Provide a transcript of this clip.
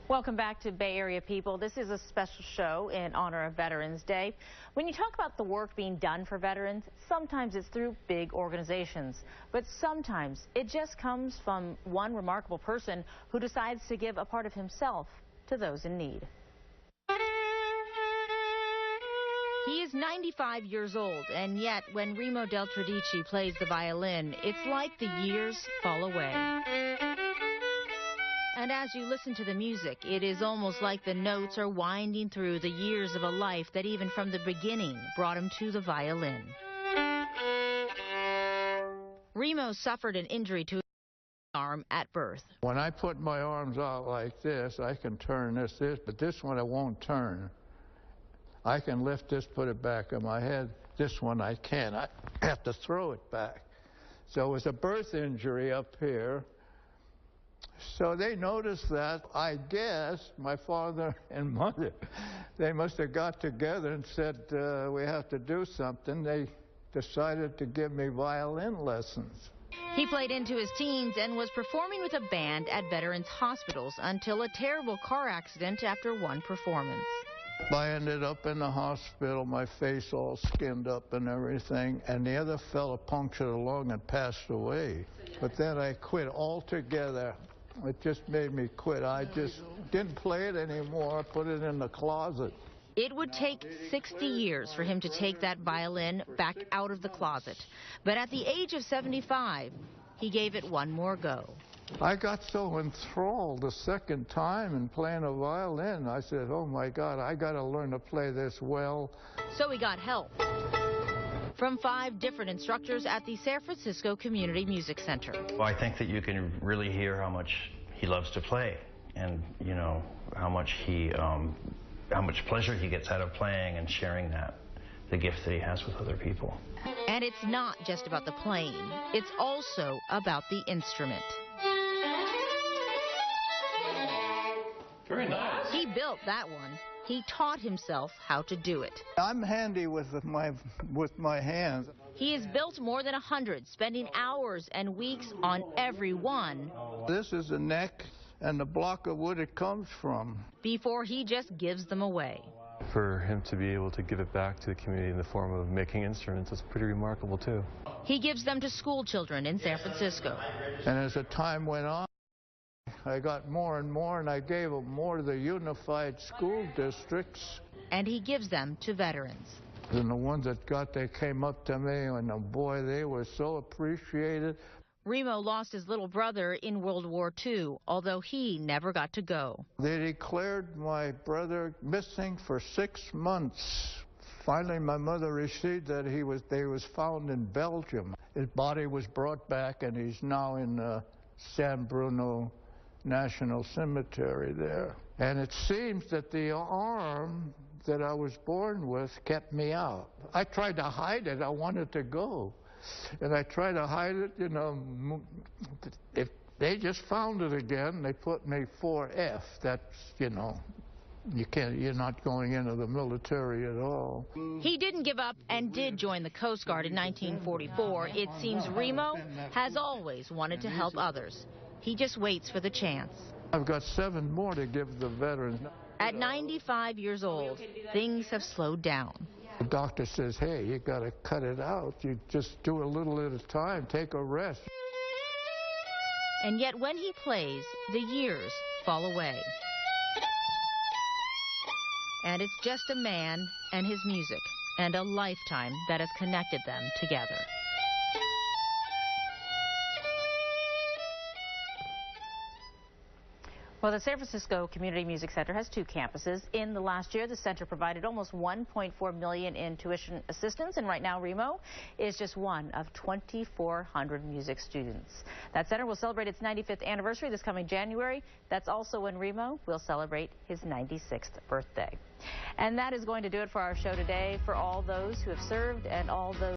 Welcome back to Bay Area People. This is a special show in honor of Veterans Day. When you talk about the work being done for veterans, sometimes it's through big organizations, but sometimes it just comes from one remarkable person who decides to give a part of himself to those in need. He is 95 years old, and yet when Remo Del Tredici plays the violin, it's like the years fall away. And as you listen to the music, it is almost like the notes are winding through the years of a life that even from the beginning brought him to the violin. Remo suffered an injury to his arm at birth. When I put my arms out like this, I can turn this, but this one I won't turn. I can lift this, put it back on my head. This one I can't. I have to throw it back. So it was a birth injury up here. So they noticed that. I guess my father and mother, they must have got together and said, we have to do something. They decided to give me violin lessons. He played into his teens and was performing with a band at veterans hospitals until a terrible car accident after one performance. I ended up in the hospital, my face all skinned up and everything, and the other fellow punctured a lung and passed away. But then I quit altogether. It just made me quit. I just didn't play it anymore. I put it in the closet. It would take 60 years for him to take that violin back out of the closet. But at the age of 75, he gave it one more go. I got so enthralled the second time in playing a violin. I said, oh my God, I got to learn to play this well. So he got help from 5 different instructors at the San Francisco Community Music Center. Well, I think that you can really hear how much he loves to play, and you know how much pleasure he gets out of playing and sharing the gift that he has with other people. And it's not just about the playing, it's also about the instrument. Very nice. He built that one. He taught himself how to do it. I'm handy with my hands. He has built more than 100, spending hours and weeks on every one. This is the neck and the block of wood it comes from. Before he just gives them away. For him to be able to give it back to the community in the form of making instruments is pretty remarkable, too. He gives them to school children in San Francisco. And as the time went on, I got more and more, and I gave them more to the unified school districts. And he gives them to veterans. And the ones that they came up to me, and boy, they were so appreciated. Remo lost his little brother in World War II, although he never got to go. They declared my brother missing for 6 months. Finally, my mother received that he was found in Belgium. His body was brought back, and he's now in San Bruno National Cemetery there. And it seems that the arm that I was born with kept me out. I tried to hide it. I wanted to go. And I tried to hide it, you know. If they just found it again, they put me 4F. That's, you know, you're not going into the military at all. He didn't give up and did join the Coast Guard in 1944. It seems Remo has always wanted to help others. He just waits for the chance. I've got 7 more to give the veterans. At 95 years old, things have slowed down. The doctor says, hey, you got to cut it out. You just do a little at a time. Take a rest. And yet when he plays, the years fall away. And it's just a man and his music and a lifetime that has connected them together. Well, the San Francisco Community Music Center has 2 campuses. In the last year, the center provided almost $1.4 million in tuition assistance, and right now Remo is just one of 2,400 music students. That center will celebrate its 95th anniversary this coming January. That's also when Remo will celebrate his 96th birthday. And that is going to do it for our show today. For all those who have served and all those